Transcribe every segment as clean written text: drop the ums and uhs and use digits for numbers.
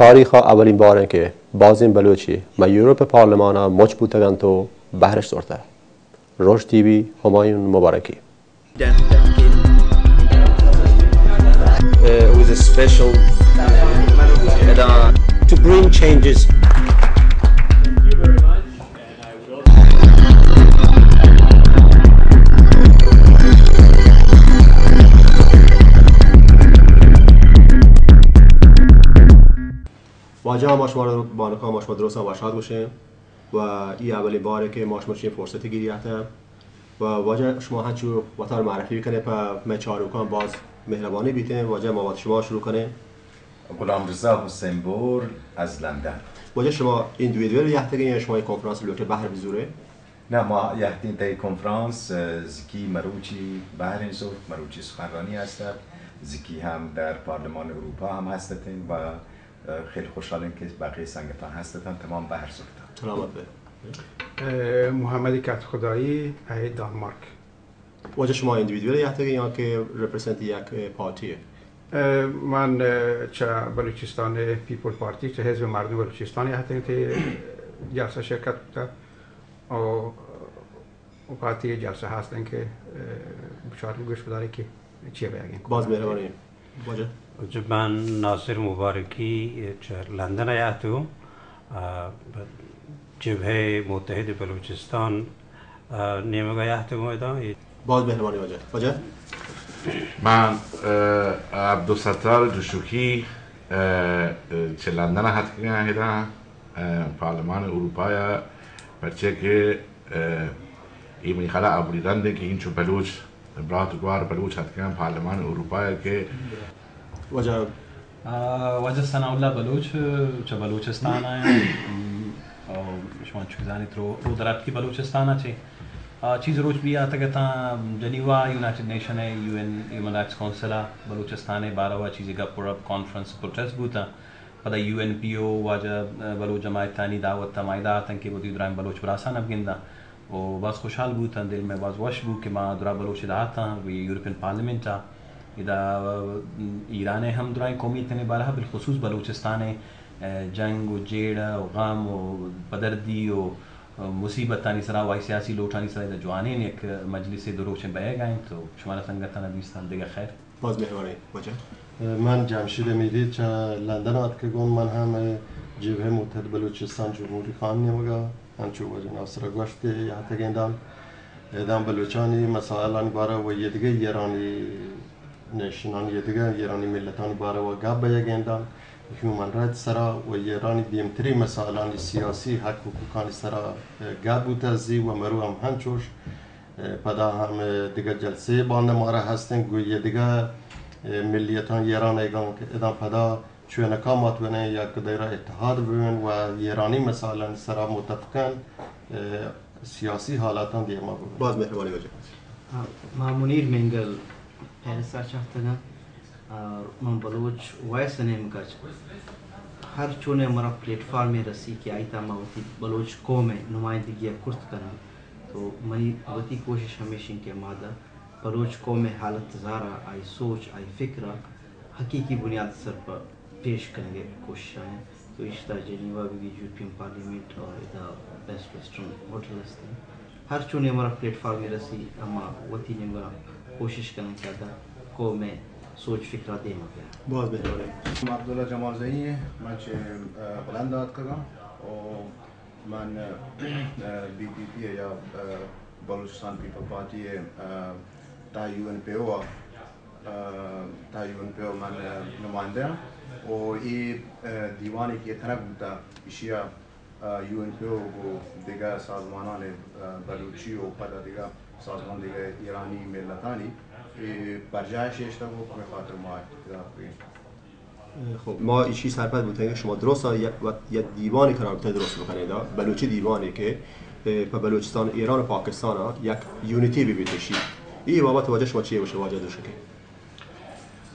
تاریخ اولین باره که بازین بلوچی ما یوروپ پارلمانا مچ بودن تو بهرش سرته. روش تیوی همایون مبارکی. With a special to bring changes. واجه ما شما بانک‌ها ما شما درست و شاد باشیم و این اولین باره که ما شما چه فرصتی گیریته و واجه شما هنچو وطن معرفی کنه پا مچاروکان باز مهربانی بیتیم واجه ما شما شروع کنه. غلامرضا حسین بور از لندن. واجه شما ایندیویدوال یحتگین یا شما کنفرانس لوکل بحر بزوره؟ نه ما یحتین تای کنفرانس زکی مروچی بحر زور مروچی سخنرانی هست. زکی هم در پارلمان اروپا هم هستن و خیلی خوشحالم که بقیه سنگتان هستن تمام بحر زورتان. سلامت به. محمد کت خدایی از دانمارک. واجه شما ایندیویدوال یحتگین یا که رپرزنت یک پارتیه؟ من چه بلوچستان پیپل پارتی چه حزب مردم بلوچستان یحتگین که جلسه شرکت بوده و پارتی جلسه هستن که بشارم گوش بداره که چیه بگیم. باز مهربانی. واجه من ناصر مبارکی چه لندن یحتو جبهه متحد بلوچستان نیمگاه یحتو میدان. باز مهربانی واجه. من عبدالستار جوشوکی چه لندن هستم هیدا پارلمان اروپا یا برچه که ایمنی خلا عبولیدن ده که این چو بلوچ برات گوار بلوچ هستم پارلمان اروپا که واجه سناولا بلوچ چه بلوچستان आहे شما چیزانی رو درات کی بلوچستان आहे چیز روز भी आता कहता जनीवा यूनाइटेड नेशन है UN human rights council Balochistan है 12वां चीज़ का पूरा कॉन्फ्रेंस प्रोटेस्ट बूता पता यूएनपीओ वाजा बलूच जमात तानी दावत तमाइदा तंके बुदी इब्राहिम बलूच बरासा नबगिंदा और बस खुशहाल बूता दिल में बस वश बू के माँ दुरा बलूच दाता वी यूरोपियन पार्लियामेंट इदा ईरान हम दुराई कौमी तने बारह बिलखुसूस बलूचिस्तान है जंग व जेड़ा व गम व बदर्दी व मुसीबत तानी सरा वाई सियासी लोटानी सरा इधर जवानी ने एक मजलिस से दुरोच में बह गए तो शुमारा संगठन अभिस्तान देगा खैर باز مهربانی واجه. من جمشید میدید چه لندن آت که گون من هم جبهه متحد بلوچستان جمهوری خواهم نیمگا هنچو واجه ناصر گوشت که یحته گندم دام بلوچانی مسائلانی باره و یه دیگه ایرانی نشنانی یه دیگه ایرانی ملتانی باره و گاب بیا گندم هیومن رایت سرا و ایرانی دیمتری مسائلانی سیاسی حق حقوقانی سرا گاب بوده زی و مرو هم هنچوش پدا هم دیگه جلسه باند ماره هستن گویه دیگه ملیتان ایران ایگان که ادام پدا چوی نکامات بینه یا کدیره اتحاد ببین و ایرانی مسائلانی سرا متفقن سیاسی حالاتان دیگه ما ببین. باز مهربانی واجه. ما منیر منگل پریسا چاہتنا من بلوچ وایس نیم کچ हर चुने हमारा प्लेटफॉर्म में रसी कि आई था मावती बलोच कौम में नुमाइंदगी कुर्त करना तो मई वती कोशिश हमेशा के मादा बलोच कौम में हालत ज़ारा आई सोच आई फ़िक्र हकीकी बुनियाद सर पर पेश करेंगे कोशिशें तो इस तरह जेनीवा भी यूरोपियन पार्लियामेंट और इधर बेस्ट वेस्टर्न होटल हैं हर चुने हमारा प्लेटफॉर्म में रसी हम वती ने कोशिश करने का था कौम में सोच फिक्र देना पे باز مهربانی. عبدالله جمال زئی من چه هلند داد کردم و من بی پی پی یا بلوچستان پیپل پارتی تا یو ان پی او من نماینده و این دیوانی که تنگ بوده ایشیا یو ان پی او دیگر سازمانان بلوچی و پدا دیگر سازمان دیگر ایرانی ملتانی برجایش اشتباه به خاطر ما خب ما ایشی سرپد بوده که شما درست یک دیوانی قرار بوده درست بکنید بلوچی دیوانی که به بلوچستان ایران و پاکستان یک یونیتی ببیتشی این بابت واجه شما چیه باشه واجه دوشه که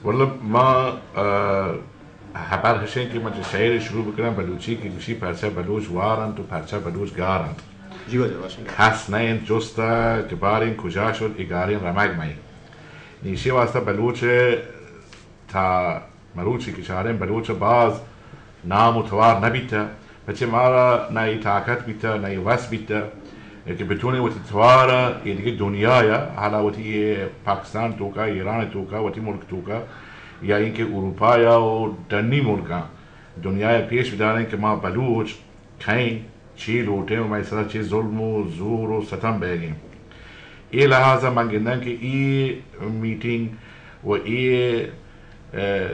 والله ما خبر هشین که من شعر شروع بکنم بلوچی که گوشی پرچه بلوچ وارند و پرچه بلوچ گارند جی واجه باشه کس نیند جسته کبارین کجا شد ایگارین رمگ می نیشی واسطه بلوچ تا مروچی که شهرین بلوچ باز نام و توار نبیتا بچه مارا نای طاقت بیتا نای وس بیتا که بتونه وقتی توارا دیگه دنیایا حالا وقتی پاکستان توکا ایران توکا وقتی ملک توکا یا اینکه اروپایا و دنی ملکا دنیای پیش بدارن که ما بلوچ کہیں چی لوٹیں و مثلا چی ظلم و زور و ستم بگیم ای لحاظا من گندن که ای میتینگ و ای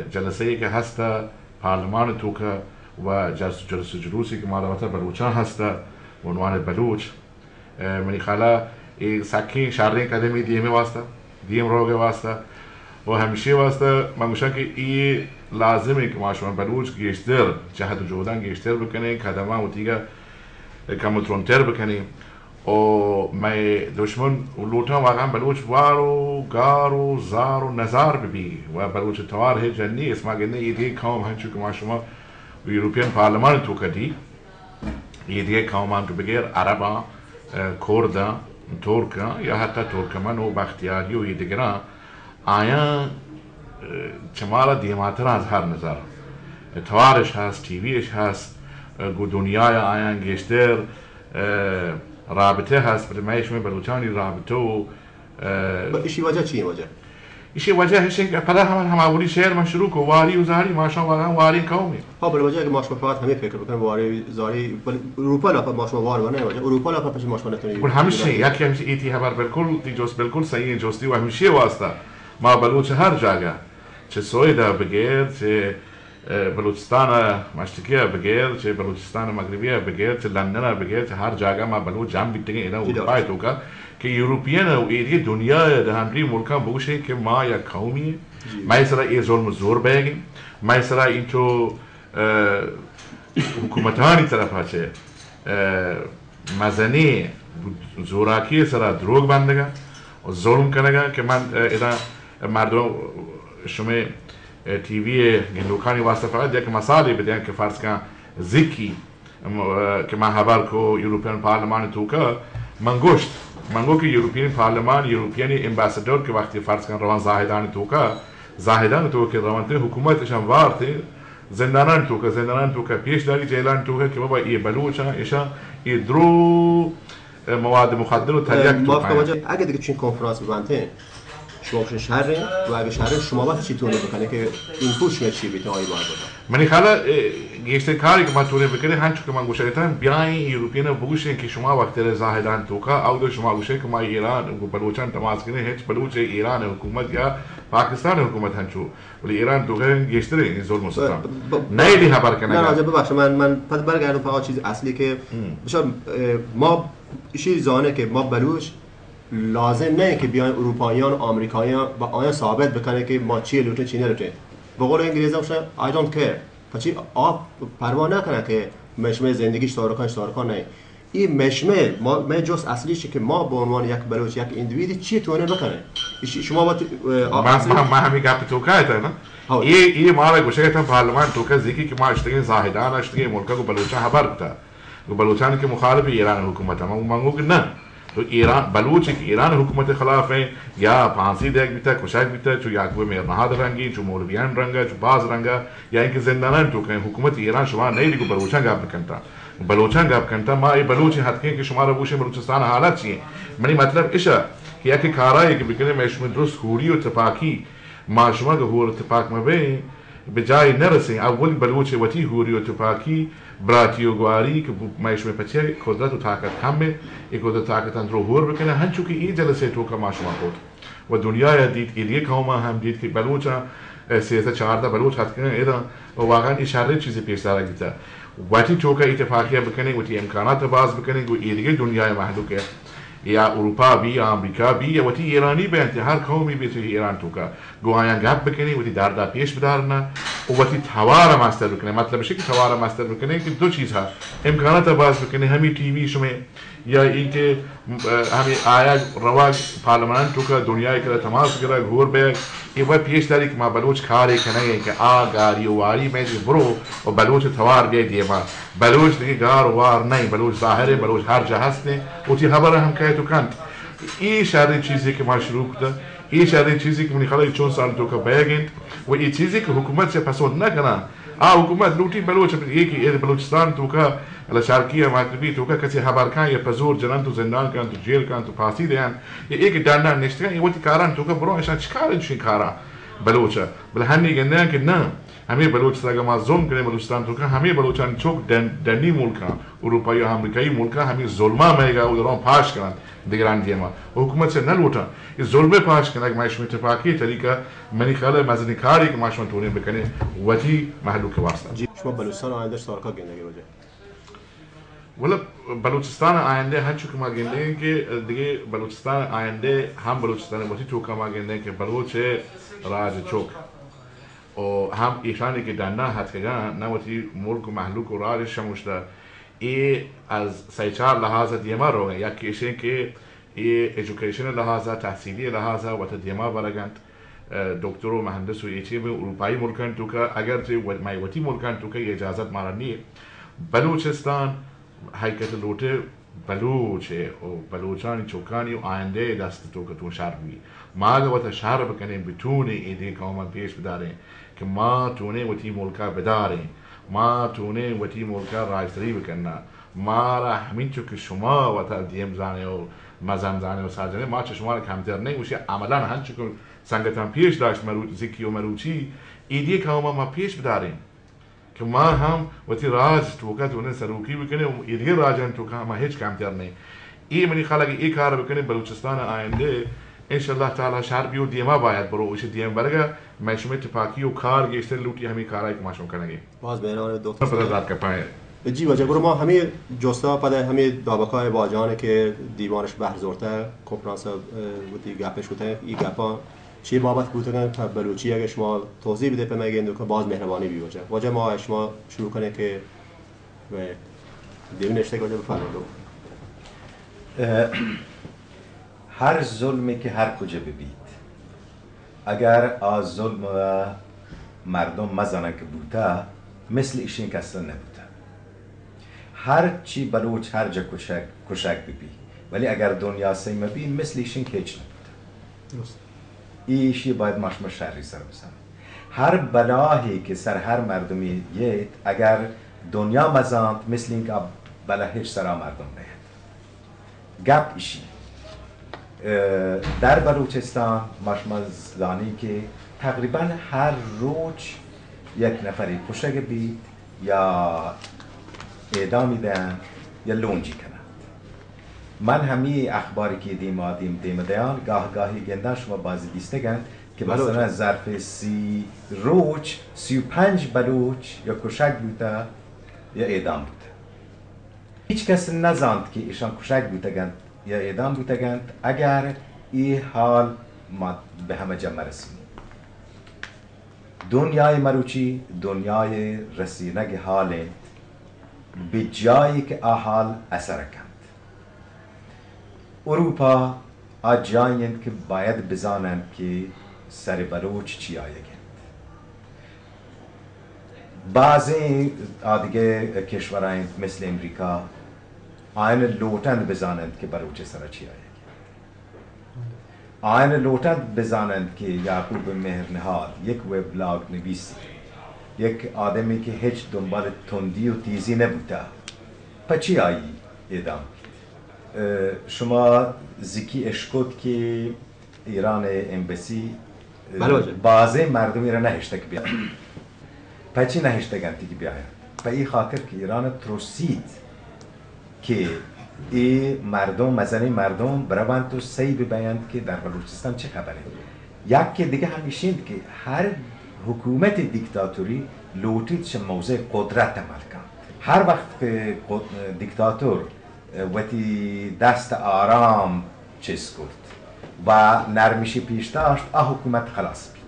جلسه که هستا پارلمان توکا و جلسه جلوسی که مادامتا بلوچان هستا و عنوان بلوچ منی خالا ای سکی شارین کدمی دیمی واسطه دیم روگه واسطه و همیشه واسطه من گوشم که ای لازمه که ما شما بلوچ گیشتر جهت جهودن گیشتر بکنیم کدما و دیگه کمترونتر بکنیم و ما دشمن لوٹا واقعا بلوچ وارو گارو زارو نزار ببی و بلوچ توار ہے جنی اسما گنه یہ دیگه قوم هنچو که ما شما یوروپیان پارلمان تو کدی یہ دیگه قوم هم که بگیر عربا کردا ترکا یا حتی ترکمن و بختیاری و یہ دیگران آیا چمالا دیماتر از هر نظر توارش هست تیویش هست گو دنیای آیا گشتر رابطه هست برمایش من بلوچانی رابطه و ایشی وجه چیه وجه؟ ایشی وجه هشین که پدا هم اولی شهر من شروع کو واری و زاری ماشا واقعا واری قومی ها بله وجه اگه ماشما فقط همه فکر بکنن واری زاری اروپا لا ماشما وار ونه وجه اروپا لا پس ماشما نتونی بل همیشه یکی همیشه ایتی هبر بالکل تی جوست بالکل صحیح جوستی و همیشه واسطه ما بلوچ هر جاگه چه سویدا بگیر چه بلوچستان مشتکیه بگیر چه بلوچستان مغربیه بگیر چه لندن بگیر چه هر جاگه ما بلوچ جام بیتگه اینا اروپای توکا که یوروپیان و ایدی دنیا ده همری ملکان بوشه که ما یک قومیه ما سرا ای ظلم زور بگیم ما سرا این تو حکومتانی طرف هاچه مزنی زوراکی سرا دروگ بندگا و ظلم کنگا که من اینا مردم شما تیوی گندوکانی واسطه فقط یک مسائلی بدین که فرض کن زکی که من خبر کو یوروپیان پارلمان توکا منگو که یوروپیان پارلمان یوروپیانی امباسادور که وقتی فرض کن روان زاهدان توکا روان ته حکومتش هم وارته زندانان توکا پیش داری جیلان توکا که بابا ای بلوچا ایشا ای درو مواد مخدر و تریاک توکا اگه دیگه چین کنفرانس ببنده شما بشین شهره و اگه شهره شما باید چی تونه بکنه که این پوش چی بیته آئی باید بکنه منی خالا گیشتر کاری که من تونه بکنه هنچو که من گوشه ایتان بیاین یوروپیان بگوشن که شما وقتی زاهدان توکا او دو شما گوشه که ما ایران و بلوچان تماس کنه هیچ بلوچ ایران حکومت یا پاکستان حکومت هنچو ولی ایران توکا گیشتر این ظلم و ستم نیلی خبر کنه نه راجع ببخش من پس برگردم فقط چیز اصلی که ما ایشی زانه که ما بلوچ لازم نه که بیان اروپاییان آمریکاییان با آیا ثابت بکنه که ما چی لوټه چی نه لوټه به قول انگلیسی باشه I don't care پچی آپ پروا نکنه که مشمه زندگیش تارکان نه این مشمه ما جز اصلیشه که ما به عنوان یک بلوچ یک اندیویدی چی تونه بکنه شما با ما همین گپ توکا ایت نه این مالا گوشه ایتان پارلمان توکا زیکی که ما اشتگی زاهدان اشتگی ملکا کو بلوچان خبر بتا کو بلوچان که مخالف ایران حکومت ما مانگو که نه تو ایران بلوچ که ایران حکومت خلاف ہے یا پھانسی دیکھ بیتا کشاک بیتا چو یاکوه میرنهاد رنگی چو مولویان رنگا چو باز رنگا یا اینکه زندانان تو کہیں حکومت ایران شما نہیں دیگو بلوچان گاب کنتا ما ای بلوچی حد کہیں کہ شما رو بوشن بلوچستان حالت چیئے منی مطلب اشا کہ یکی کارایی که بکنه میں شما درست خوری و تپاکی ما شما که هور تپاک مبین بجای نرسیں اولی بلوچ وتی ہوری و تپاکی براتی و گواری که مایشم پچه قدرت و طاقت همه این قدرت طاقت رو هور بکنه هنچو که این جلسه توکا ما شما خود و دنیا دید ایدیه قوما هم دید که بلوچا 13-14 بلوچ حد کنه ایدان و واقعا این شرط چیزی پیش داره گیتا وقتی توکا اتفاقیه بکنه و تی امکانات باز بکنه و ایدیه دنیای محلوکه یا اروپا بی یا امریکا بی یا وتی ایرانی بیانتی هر قومی بی توی ایران توکا گوهایان گپ بکنی وتی دردا پیش بدارنا و وتی توارا ماستر بکنه مطلب که توارا ماستر بکنه که دو چیز ها امکانات باز بکنه همی تی وی شما یا اینکه همی آیا رواج پارلمان توکا دنیای که تماس کرا غور به این و پیش داری که ما بلوچ کاری کنه که آگاری و واری میں برو و بلوچ توار بیای دیما بلوچ دیگه گار و وار نہیں بلوچ ظاهره بلوچ هر جا هسته و تی خبر هم که تو کند این شرط چیزی که ما شروع کرده این شرط چیزی که منی خلای چون سال توکا بیگند و این چیزی که حکومت سے پسند نکنه حکومت لوتی بلوچ یکی بلوچستان تو که الشرقیه مغربی تو که کسی خبر کن یا پزور جنان تو زندان کن تو جیل کن تو پاسی دیان یکی دندان نشتن یه وقتی کاران تو که برو ایشان چیکارشون کارا بلوچه بل هنی گندن که نه همه بلوچستان که ما ظلم کنیم بلوچستان تو که همه بلوچان چوک دنی ملکا اروپایی و امریکایی ملکا همه ظلما میگه و درام پاش کنند دیگران دیما حکومت سے نلوٹا یہ ظلم پاش کنه که ماشون اتفاقی طریقه منی خاله مزنی کاری که ماشون تونیم بکنه وتی محلوک واسطه شما بلوچستان آینده سالها گندگی روزه ولی بلوچستان آینده هر چی که ما گندگی که دیگه بلوچستان آینده هم بلوچستان وتی تو که ما گندگی که بلوچ راج چوک و هم ایشانی که دنده هست که نه وتی ملک و محلوک و راج شموشته ای از سیچار لحاظ دیما رو یکی ایشین که ای ایژوکیشن لحاظ تحصیلی لحاظ و تا دیما برگند دکتر و مهندس و ایچی به اروپایی ملکان تو که اگر تو مایوتی ملکان تو که اجازت مارا نیه بلوچستان حقیقت لوته بلوچه و بلوچانی چوکانی و آینده دست تو که تو شهر بی ما اگر وقت شهر بکنیم بتونه ایده که ما پیش بداریم که ما تونه وتی ملکا بداریم ما تونه وتی ملکا رایستری بکنه ما را همین چو که شما وقت دیم زانه و مزم زانه و سازنه ما چه شما را کمتر نمیشه عملا هم چو که سنگتان پیش داشت زکی و مروچی ایده که ما پیش بداریم که ما هم وتی راج تو که تونه سروکی بکنه و ایده راجن تو که ما هیچ کمتر نه ای منی خالقی ای کار بکنه بلوچستان آینده انشالله تعالی شهر بیو دیما باید برو وش دیم برگه مشمه اتفاقی و کار گشتر لوتی همین کارایی که ماشون کنگی باز مهران دکتر فضلات که پای جی وجه برو ما همه جستا پده همه دابقای واجانه که دیوانش بحر زورته کنفرانس بودی گپش بوده این گپا چی بابت بوده که بلوچی اگه شما توضیح بده به مگه که باز مهربانی بیوجه وجه ما شما شروع کنه که دیو نشته کنه بفرمایید هر ظلمی که هر کجا ببید اگر از ظلم و مردم مزنه که بوده مثل ایشین که اصلا نبوده هر چی بلوچ هر جا کشک ببی ولی اگر دنیا سیمه بی مثل ایشین که هیچ نبوده ایشی باید ماشما شهری سر بزنه هر بلاهی که سر هر مردمی یید اگر دنیا مزاند مثل این که بلا هیچ سر مردم نید گپ ایشی در بلوچستان ماشما زانی که تقریبا هر روز یک نفری کشک بید یا اعدامی دهند یا لونجی کنند من همی اخباری که دیم دیان گاهی گندن شما بازی دیستگند که مثلا ظرف 30 روز 35 بلوچ یا کشک بوده یا اعدام بوده هیچ کس نزاند که ایشان کشک بودگند یا اعدام بودگند اگر این حال ما به همه جمع رسیم دنیای مروچی دنیای رسینگ حال به جایی که حال اثر کند اروپا آجایند که باید بزانند که سر بلوچ چی آیگند بعضی دیگه کشورهای مثل امریکا آین لوتند بزانند که بلوچ سر چی آیگند آین لوتند بزانند که یعقوب مهرنهاد یک وبلاگ نویسی یک آدمی که هیچ دنبال تندی و تیزی نبوده پا چی آیی اعدام شما زکی اشکود که ایران امبسی بعضی مردمی را نهشته که بیاید پا چی نهشته گنتی که بیاید پا ای خاطر که ایران ترسید که ای مردم مزنی مردم بروند تو سی ببیند که در بلوچستان چه خبره یک دیگه همیشیند که هر حکومت دیکتاتوری لوتید چه موضع قدرت عمل کند هر وقت که دیکتاتور وقتی دست آرام چیز کرد و نرمیشی پیش داشت حکومت خلاص بید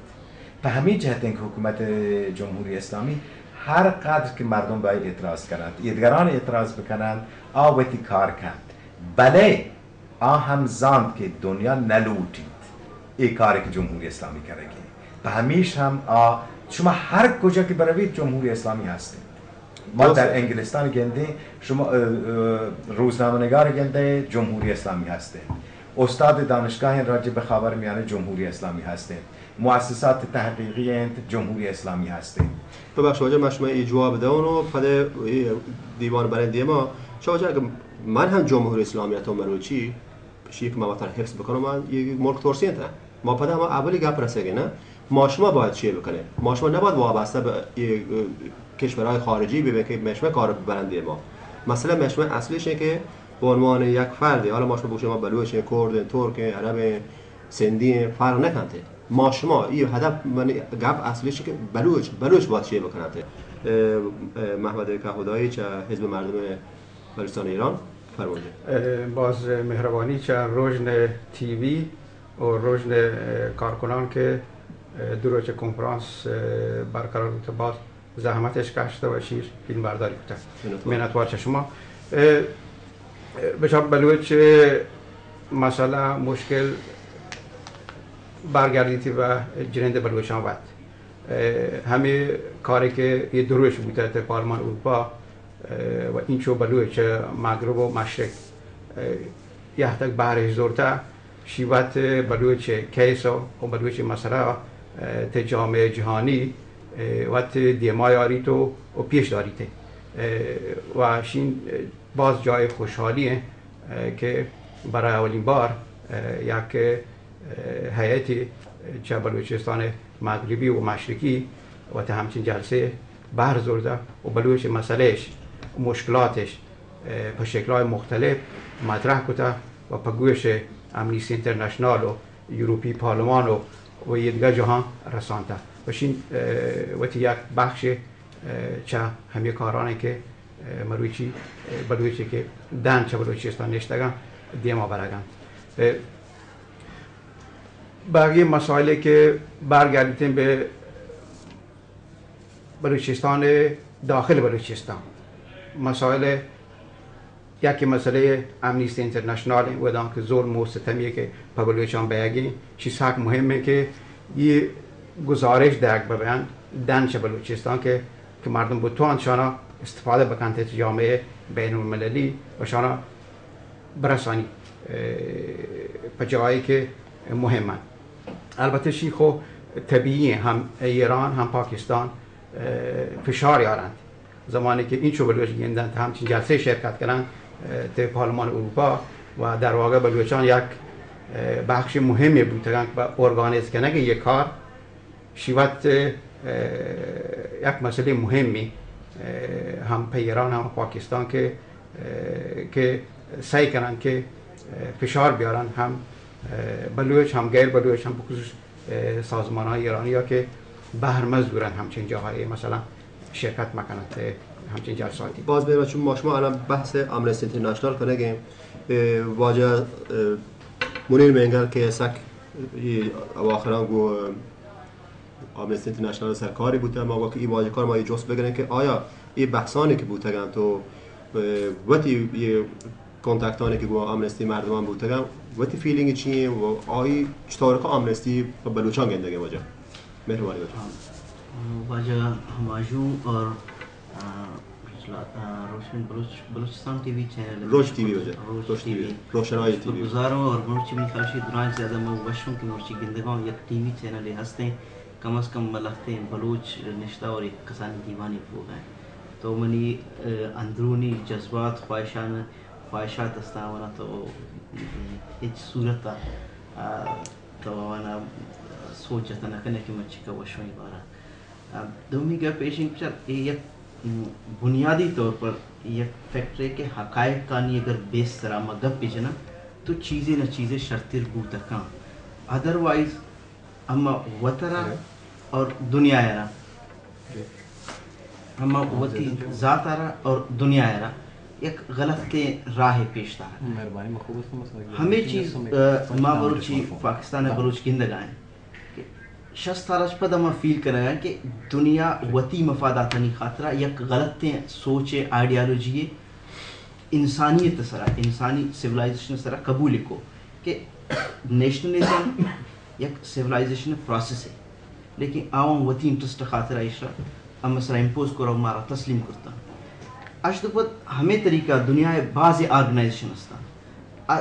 به همین جهت اینکه حکومت جمهوری اسلامی هر قدر که مردم باید اعتراض کنند ایدگران اعتراض بکنند وقتی کار کند بله هم زاند که دنیا نلوتید این کاری که جمهوری اسلامی کرده به همیش هم شما هر کجا که بروید جمهوری اسلامی هستید ما در انگلستان گنده شما روزنامه‌نگار گنده جمهوری اسلامی هستید استاد دانشگاه راجع به خاورمیانه جمهوری اسلامی هستید مؤسسات تحقیقی جمهوری اسلامی هستید ببخش وجه مشما ای جواب دادن و پد دیوان برنده ما شما اگه من هم جمهوری اسلامی تو مروچی شیء که ما وطن حفظ بکنم من یک ملک ترسین تا ما پد ما اولی گپ رسیدگی نه ماشما باید چی بکنه ماشما نباید وابسته به کشورهای خارجی ببینه که مشما کار برنده ما مثلا مشما اصلیش اینه که به عنوان یک فردی حالا ماشما بگوشه ما بلوچ کرد ترک عرب سندی فرق نکنه ماشما این هدف من گپ اصلیش که بلوچ باید چی بکنه محمد کهودایی چه حزب مردم بلوچستان ایران فرمودید باز مهربانی چه روزن تیوی و روزن کارکنان که دروچ کنفرانس برقرار بود باز زحمتش کشته و شیر فیلم برداری بوده منتوار شما بشاب بلوچ مسئله مشکل برگردیتی و جنند بلوچان ود همه کاری که یه دروش بوده در پارلمان اروپا و این چو بلوچ مغرب و مشرق یه تک بحرش زورتا شیوت بلوچ کیس و بلوچ مسئله ته جامعه جهانی وقت دیمای آریتو و پیش داریته و شین باز جای خوشحالیه که برای اولین بار یک هیئتی چه بلوچستان مغربی و مشرقی و ته همچین جلسه بحر زورده و بلوچ مسئلهش مشکلاتش به شکل‌های مختلف مطرح کده و پگوش امنیستی اینترنشنال و یوروپی پارلمان و دیگر جهان رسانده باشین وقتی یک بخش چه همه کارانی که مروچی بلوچی که دن چه بلوچستان نشتگن دیما برگند بقیه مسائلی که برگردیدیم به بلوچستان داخل بلوچستان مسائل یکی مسئله امنیستی اینترنشنال و دان که ظلم و ستمیه که په بلوچستان بیاگی چیز حق مهمه که یه گزارش درک ببین دانش بلوچستان که مردم بتوان شانا استفاده بکنند از جامعه بین المللی و شانا برسانی به جایی که مهمه البته شی خو طبیعیه هم ایران هم پاکستان فشار یارند زمانی که این چو بلوچ گیندن همچین جلسه شرکت کردن در پارلمان اروپا و در واقع بلوچان یک بخش مهمی بودن و ارگانیز کنه یک کار شیوت یک مسئله مهمی هم په ایران هم پاکستان که سعی کنن که فشار بیارن هم بلوچ هم غیر بلوچ هم بخصوص سازمان های ایرانی ها که بهر مزدورن همچین جاهای مثلا شرکت مکنند همچین جلساتی باز بریم چون ما شما الان بحث امنیستی اینترنشنال کنگیم واجه منیر منگل که سک اواخران گو امنیستی اینترنشنال سرکاری بوده ما که این واجه کار ما جوست بگیرن که آیا این بحثانی که بودن تو وقتی یه کنتاکتانی که با امنیستی مردمان بودن وقتی فیلینگ چیه و آیا چطور که امنیستی بلوچان گندگی واجه مهربانی واجه هماجون اور بلوچستان T V channel रोज टीवी वजह रोज टीवी रोशनाई टीवी गुजारो और मुर्ची में खाशी दुरान ज़्यादा मैं वशों की मुर्ची गिंदगांव एक टीवी चैनल है हंसते कम से कम मलखते हैं बलूच निश्ता और एक कसानी दीवानी हो गए तो मनी अंदरूनी जज्बात ख्वाहिशात अस्तावना तो इस सूरत तो वाना सोच जतना करने की मच्छी का वशों ही बारा दोमी का पेशिंग चल ये बुनियादी तौर पर यह फैक्ट्री के हकायक का नहीं अगर बेस तरह मगब पिछे ना तो चीज़ें न चीज़ें शर्तिर बूता काम अदरवाइज अम्मा वतरा और दुनिया यारा अम्मा वती ज़ातारा और दुनिया यारा एक गलत के राह पेशता है हमें चीज़ माँ बलूची पाकिस्तान बलूच किंदगाएं शस्तारज पद हम फील कर रहे हैं कि दुनिया वती मफादात नहीं खातरा एक गलत सोच आइडियालॉजी इंसानियत सरा इंसानी सिविलाइजेशन सरा कबूल को कि नेशनलिज्म एक सिविलाइजेशन प्रोसेस है लेकिन आवाम वती इंटरेस्ट खातरा इशरा हम मसला इम्पोज करो हमारा तस्लीम करता अशतपत हमें तरीका दुनिया बाज़ ऑर्गेनाइजेशन असता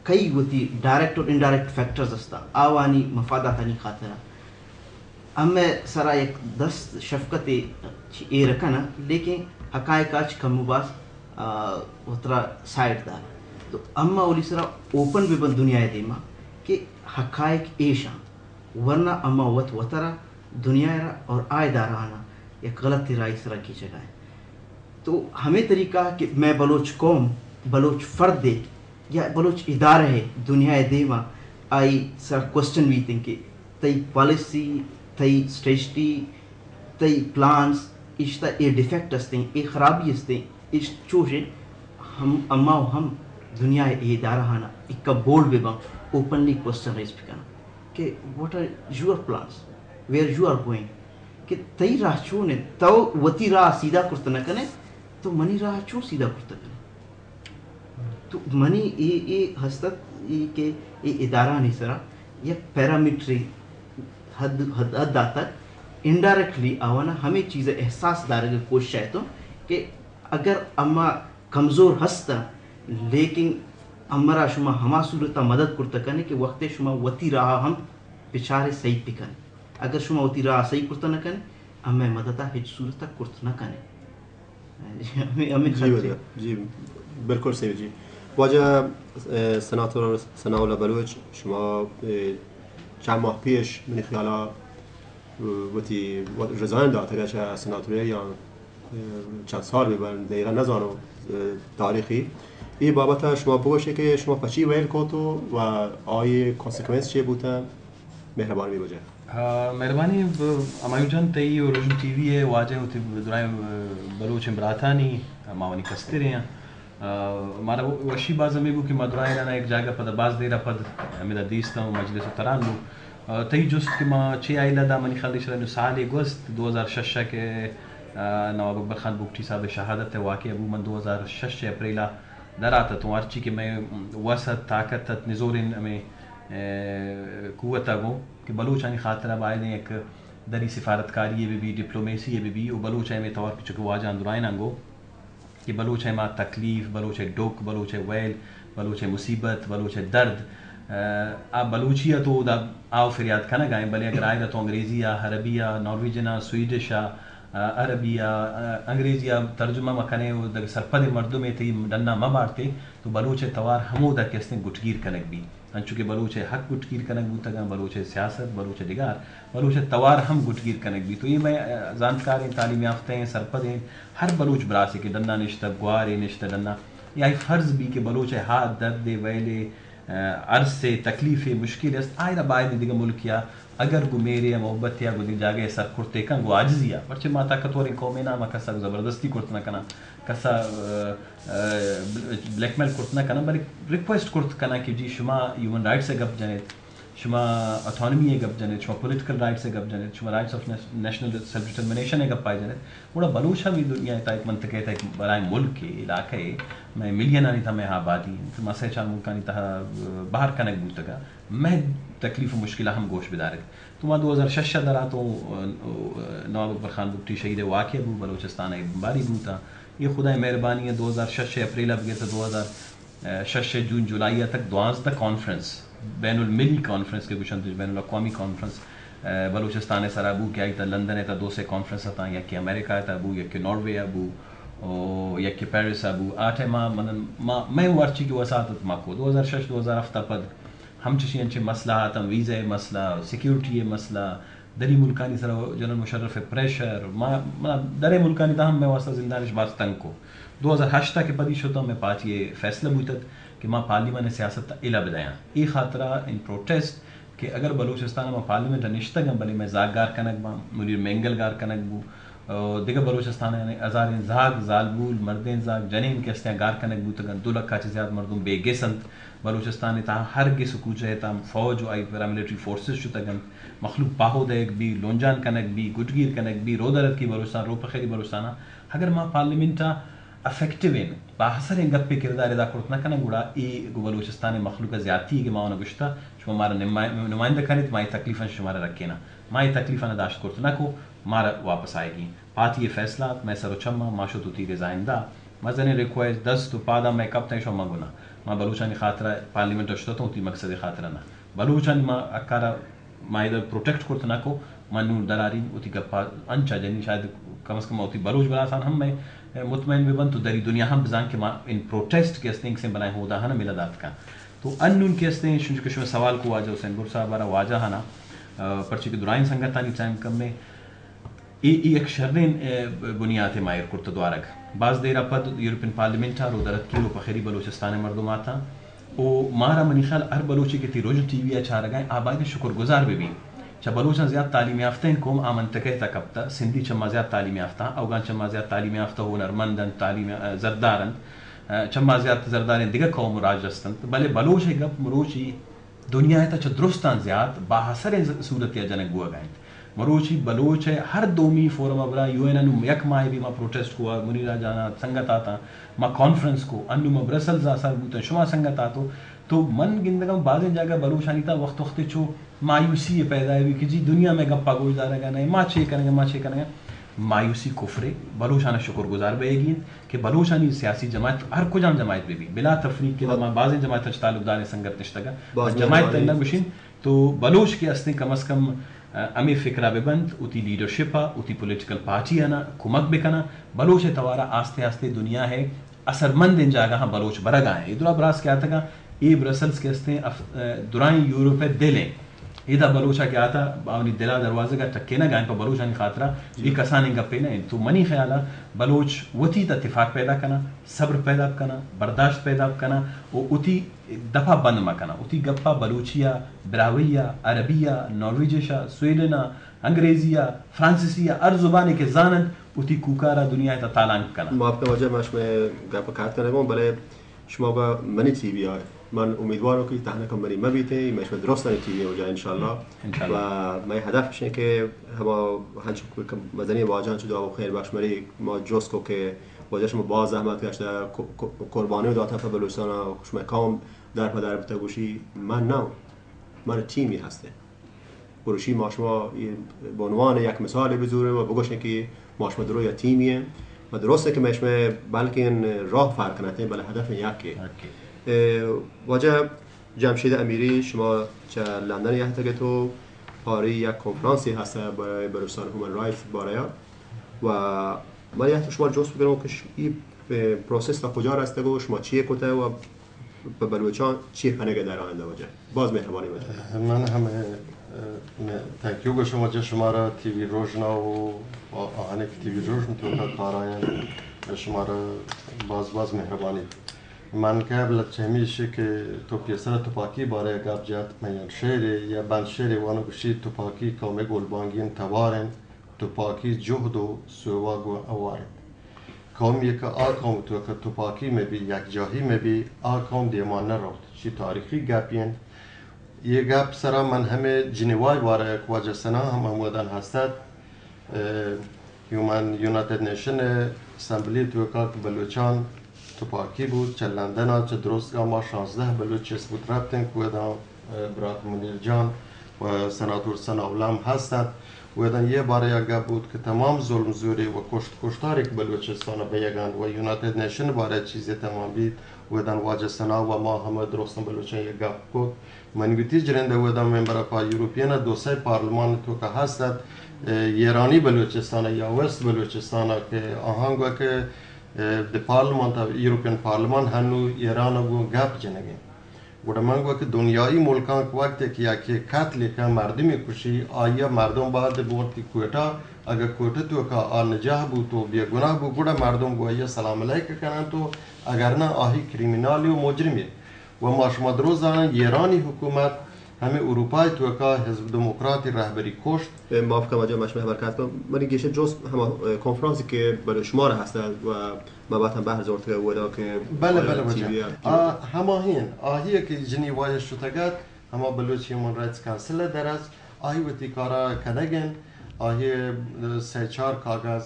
कई वती डायरेक्ट और इनडायरेक्ट फैक्टर्स असता आवानी मफादात नहीं खातरा अम्मे सरा एक दस्त शफकत ए रखना लेकिन हकायकाच कमुबास उतरा साइड दार तो अम्मा ओली सरा ओपन भी बन दुनिया देमा कि हकायक एशा वरना अम्मा वतरा दुनिया और आयदाराना एक गलत राय सरा की जगह है। तो हमें तरीका कि मैं बलोच कौम बलोच फ़र्द दे या बलोच इदारा है दुनिया देमा आई सर क्वेश्चन भी थिंक कि तई पॉलिसी तई स्ट्रेटजी तई प्लान्स इश्ता ए डिफेक्ट अस्ते ए खराबी अस्ते इस चोशे हम अम्मा हम दुनिया इदारा हाना एक बोर्ड भी बम ओपनली क्वेश्चन रेज भी करना कि what are your plans where you are going कि तई राह चो ने तो वती राह सीधा कुर्त न कने तो मनी राह चो सीधा कुर्त कने तो मनी ए हस्तत के ए इदारा नहीं सरा ये पैरामीट्री हद तक इनडायरेक्टली आवाना हमें चीज़ें एहसास दार कोशिश है तो कि अगर अम्मा कमज़ोर हस्ता लेकिन अम्मरा शुमा हमा सूरत मदद कुर्त कने कि वक्त शुमा वती राह हम पिछारे सही पिकन अगर शुमा वती राह सही कुर्त न कने हमें मदद हिज सूरत कुर्त न कने हमें जी बिल्कुल सही जी वجه سناتور سناولا بلوچ شما چند ماه پیش من خیالا وقتی رضایت داد که سناتوری یا چند سال بیبرن دقیقا نزانو تاریخی این بابت شما بگوشه که شما پچی ویل کوتو و آی کانسیکوینس چیه بودن مهربانی بیبوجه مهربانی امایو جان تی و رجل تی وی واجه و تی درایم بلوچ امبراتانی मावनी कसते रहे हैं मारा वशी बाज में बु कि मदुराई ना एक जगह पद बाज देरा पद मेरा दीस्ता हूँ मजलिस तरान बु तई जुस्त कि माँ छः आइला दा मनी खाली शरण साल अगस्त 2006 के नवाब अकबर खान बुगटी साहब शहादत है वाक़ अबू मन 2006 अप्रैला दराता तो आर्ची के मैं वसत ताकत निज़ोरिन में कुव्वत गो कि बलूचानी खातरा बायने एक दरी सिफारतकारी ये भी डिप्लोमेसी ये भी वो बलूच में तौर पर चुके वाजा अंदराइन अंगो कि बलूच है माँ तकलीफ़ बलूच है डुक बलूच है वैल बलूच है मुसीबत बलूच है दर्द आप बलूचिया तो आओ फिर याद खाना गाएं भले अगर आएगा तो अंग्रेज़ी या अरबी या नॉर्वेजियन स्वीडिश या अरबी या अंग्रेज़ी या तर्जुमा मखने सरपद मर्दों में थी डन्ना म बारते तो बलूच तवार हमो दा के गुटगीर कनक भी चूँकि बलूच हक गुटगीर कनक बूतगा बलूच सियासत बलूच दिगार बलूच तवार हम गुटगीर कनक भी तो ये मैं जानकार हैं तालीम याफ्ते हैं सरपद हैं हर बलूच बरासे के डन्ना निश्ता गुआर निश्ता डन्ना या फ़र्ज़ भी के बलूच हाथ दर्द वैले अर्ज से तकलीफ़ मुश्किल आयरा बायद दिगा मुल्क या अगर गु मेरे या मोहब्बत या गुदी जागे सर कुर्ते कन गु आजिया परचे माता कतोरी कौमे ना कसा ज़बरदस्ती कुर्त न कना कसा ब्लैकमेल कुर्त न कना बल्कि रिक्वेस्ट कुर्त कना कि जी शुमा ह्यूमन राइट्स से गप जने शुमा ऑटोनॉमी है गप जने शुमा पॉलिटिकल राइट्स से गप जने शुमा rights of national self determination है गप पाए जने बड़ा बलूच भी दुनिया था एक मंतके था एक बराए मुल्क के इलाके मैं मिलियन नहीं था मैं आबादी तो मसे चार मुल्क नहीं था बाहर कनक बूतगा मैं तकलीफ़ मुश्किल हम गोश बिदार तो वहाँ 2006 दरा तो नवाब अकबर खान बुगटी शहीद वाक़ बू बलोचिस्तान एक बारी बू था ये खुदा मेहरबानी है 2006 अप्रैल अब गए तो 2006 जून जुलाई तक 12 कॉन्फ्रेंस बैनुल मिली कॉन्फ्रेंस के कुछ बैनुल अक़वामी कॉन्फ्रेंस बलोचिस्तान सराबू क्या था लंदन है था 2 से कॉन्फ्रेंस था या कि अमेरिका था अबू या कि नॉर्वे अबू और या कि पेरिस अबू 8 माह मैं वर्ची की वसात माँ को 2006 2007 पद हम चीज़ मसला तम वीज़ा मसला सिक्योरिटी मसला दरी मुल्कानी सर जनरल मुशर्रफ प्रेशर माँ दरे मुल्कानी था हम मैं वास्ता जिंदानिश बात तंग को 2008 तक के पदीश होता मैं पाँच ये फैसला बूतत कि माँ पार्लियामेंट सियासत इला बदाया ये खातरा इन प्रोटेस्ट कि अगर बलूचिस्तान में पार्लियामेंट निश्ता गम भले मैं जागार कनक बा मुनीर मेंगल गार कनक बू दिगर बलूचिस्तान अजार जाग जालबूल मर्दें जाग जनीन के अस्तियाँ गार कनक बू तक 2 लाख ज़्यादा मरदूम बेगेसंत बलूचिस्तान था हर गिस कूचे था फौज आई पैरामिलिट्री फोर्सेस तगन मखलूक पाहोदेक भी लोंजान कनक भी गुटगीर कनक भी रोदरत की बलूचिस्तान रो पखेरी बलूचिस्तान अगर माँ पार्लियामेंटा अफेक्टिव इन बाहसर गप्पे किरदार अदा करत न कना गुड़ा ई बलूचिस्तान मखलूक ज़्यादती के माओ गुश्ता शुमा मारा नुमाइंदा करे तो माई तकलीफ़ शुमारा रखे ना माई तकलीफ़ दाश्त करत न को मारा वापस आएगी पात ये फैसला मैं सरोचम्मा माशो तो ती रिजाइंदा मजन रिक्वेस्ट 10 तो पादा मैं कब तक शोमा गुना माँ बलूचानी खातरा पार्लियामेंट अश्तों ती मकसद खातरा ना बलूचानी माँ अकारा माँ इधर प्रोटेक्ट करत ना को मानू दरारी उती गप्पा अंचा जनी शायद कम से कम उती बलोच बलासान हम मैं मुतमईन में बन तो दरी दुनिया हम बजान के माँ इन प्रोटेस्ट के अस्तिंग से बनाए होदा है ना मिलादात का तो अन्नुन के अस्तिंग शुरू के सवाल को वाजा हुसैन गुरसा बारा वाजा है ना पर्ची के दुराइन संगतानी टाइम कम में एक शर्रेन बुनियाद मायर कुर्त द्वारक बाज देर अपद यूरोपियन पार्लियामेंट और उदरत किलो पखेरी बलोचिस्तान मरदुमाता ओ मारा मनी ख्याल हर बलोची के ती रोज टीवी अच्छा रगाएं आबाद शुक्रगुजार भी चा बलोचन ज़्यादा तालीम याफ्ता इन कौम आमन तक तकबता सिंधी चम्मा ज़्यादा तालीम याफ्ता अफगान चम्मा ज़्यादा तालीम याफ्ता हुनरमंदन तालीम जरदारन चम्मा ज़्यादा जरदारन दिगर कौम राजस्थान भले बलोच है गप मरोची दुनिया है तो दुरुस्तान ज़्यादा बाहसर सूरत या जनक गुआ गाएं मरोची बलोच है हर दोमी फोरम अबरा यूएन यक माए भी माँ प्रोटेस्ट हुआ मुनीरा जाना संगत आता माँ कॉन्फ्रेंस को अन्नु माँ ब्रसल्स आसार बूते शुमा संगत आतो तो मन गिंदगम बाज़ जगह बलोचानी था वक्त वक्त चो मायूसी पैदा हुई कि जी दुनिया में गप्पा गुजार रहेगा नहीं माँ छे करेंगे मायूसी कुफरे बलोचाना शुक्रगुजार बेगी कि बलोचानी सियासी जमात हर को जाम जमात भी बिला तफरीक के लमा बाज़ जमात ताल्लुकदार संगत निश्तगा जमात तैना गुशिन तो बलोच के अस्ते कम अज़ कम अमी फिक्रा बेबंद उती लीडरशिपा उती पॉलिटिकल पार्टी आना कुमक बेकना बलोच तवारा आस्ते आस्ते दुनिया है असरमंद इन जगह बलोच बरगा है इधर ब्रास क्या था ये ब्रसल्स के अस्ते दुराई यूरोप दिलें इधर बलोचा क्या था बावनी दिला दरवाजे का टक्के ना गायन पर बलोचा नहीं खातरा ये कसाने गप्पे ना तो मनी ख्याला बलोच वती इत्तेफाक पैदा करना सब्र पैदा करना बर्दाश्त पैदा करना वो उती दफा बंद मकना उती गप्पा बलूचिया ब्राविया अरबिया नॉर्वेजिशा स्वीडना अंग्रेजिया फ्रांसीसिया हर जुबान के जानन उती कुकारा दुनिया का तालांक करना ما आपका वजह माश में गप काट करने को भले शुमा का मनी टीवी है من امیدوارم که تهنه کمری ما بیته مش درست نه تیوی وجا ان شاء الله و ما هدفش اینه که هوا هنچ مدنی واجان چه دعا خیر بخش مری ما جوس کو که واجهش ما باز زحمت کشته قربانی داده تا بلوچستان شما کام در پدر بتگوشی من نه من تیمی هسته بروشی ما شما به عنوان یک مثال بزوره و بگوشن که ما شما درو یا تیمیه و درسته که مش بلکه راه فرق کنه بله هدف یکه واجه جمشید امیری شما چه لندن یه تگه تو پاری یک کنفرانسی هست برای بلوچستان هومن رایت باره و من یه شما جوست بگیرم که این پروسس تا کجا رسته گو شما چیه کته و به بلوچان چیه کنگه در آینده واجه باز مهربانی واجه من همه تانکیو به شما جه شما را تیوی روشنا و آهنه که تیوی روشن تو که کاراین شما را باز مهربانی من قبل چهمیشه که تو پیسر توپاکی باره گاب جات میان شهری یا بند شهری وانو گوشی توپاکی کامه گلبانگین توارن توپاکی جهد و سواگ و اوارن کام یک آکام تو که توپاکی میبی یک جاهی میبی آکام دیمان نرفت چی تاریخی گپین یه گپ سرا من همه جنیوای باره یک واجه سنا هم همودن هستد یونایتد نیشن اسمبلی تو که بلوچان توپاکی بود چه لندن ها چه درست ما 16 بلوچ بود رفتن که ویدن برات منیر جان و سناتور سناولام هستند ویدن یه باره یکه بود که تمام ظلم زوری و کشتاری که بلوچستان بیگند و یونایتد نیشن باره چیزی تمام بید ویدن واجه سنا و ما همه درستن بلوچن یک گپ کود منویتی جرنده ویدن ممبر پا یوروپیان دوسای پارلمان تو که هستند ایرانی بلوچستان یا وست بلوچستان که آهنگو که د پارلمان تا یوروپیان پارلمان هنو ایران و گپ جنگی گوڑا من گوه که دنیایی ملکان که وقتی که یکی قتل که مردمی کشی آیا مردم باید بورتی کویتا اگر کویتا تو که آنجاه بود تو بیگناه بود گوڑا مردم گوه یا سلام علیکه کنن تو اگر نه آهی کریمینالی و مجرمی و ما شما دروز دارن ایرانی حکومت همه اروپای تو که حزب دموکراتی رهبری کشت موافقم آجا مشمه برکت کنم من گیشه جز همه کنفرانسی که برای شما را هسته و ما باید هم بحر زورتگه بوده که بله وجه هماهین آهیه که جنیوای شتگت همه بلوچ هیومن رایتس کانسل در است آهی وقتی کارا کنگن آهی 3-4 کاغذ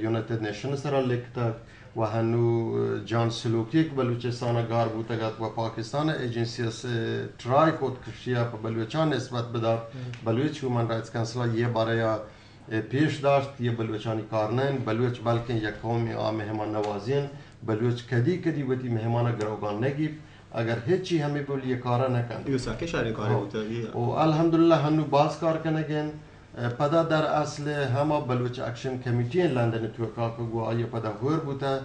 یونایتد نیشن سرا لکتا و هنو جان سلوکی که بلوچستان گار بودگد و پاکستان ایجنسی ترای کود کشیه پا بلوچان نسبت بدار بلوچ هیومن رایتس کانسل یه باره پیش داشت یه بلوچانی کارنن بلوچ بلکه یک قومی مهمان نوازین بلوچ کدی وقتی مهمان گروگان نگیب اگر هیچی همه بولی کارا نکن یوسا که شهری کاری بوده و الحمدلله هنو باز کار کنگن پدا در اصل همه بلوچ اکشن کمیتی لندن تو که گو آیا پدا هور بوده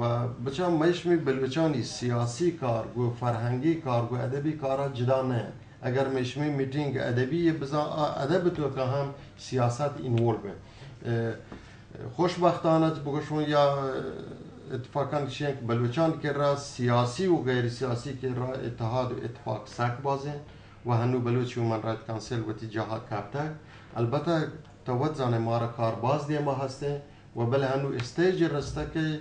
و بچه میشمی بلوچانی سیاسی کار گو فرهنگی کار گو ادبی کارا جدا نه اگر میشمی میتینگ ادبی بزن ادب تو که هم سیاست اینوول به خوشبختانه بگوشون یا اتفاقا شیء که بلوچان که را سیاسی و غیر سیاسی که را اتحاد و اتفاق سک بازه و هنو بلوچ هیومن رایت کانسل و تجاها کبته البته توت زن ما را کار باز دی ما هسته و بل هنو استیج رسته که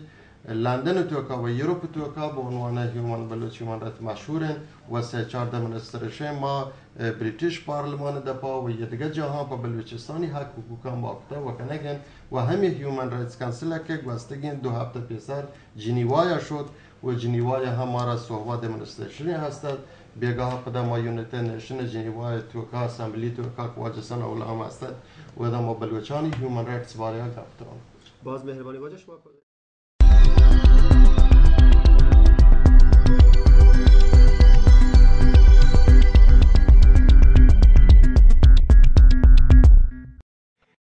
لندن توکا و یوروپ توکا به عنوان هیومن بلوچ هیومن رایت مشهورن و 3-4 منسترشه ما بریتیش پارلمان دپا و یه دیگه جهان پا بلوچستانی حق حقوقا باقته و کنگن و همه هیومن رایتس کانسل که گوستگین 2 هفته پیسر جنیوایا شد و جنیوایا همارا صحبت منسترشنی هستد بیگاه پدا ما یونیت نیشن جنیوایا توکا اسمبلی توکا کواجسان اولام هستد و دا ما بلوچانی هیومن رایتس باریا گفتم باز مهربانی واجه شما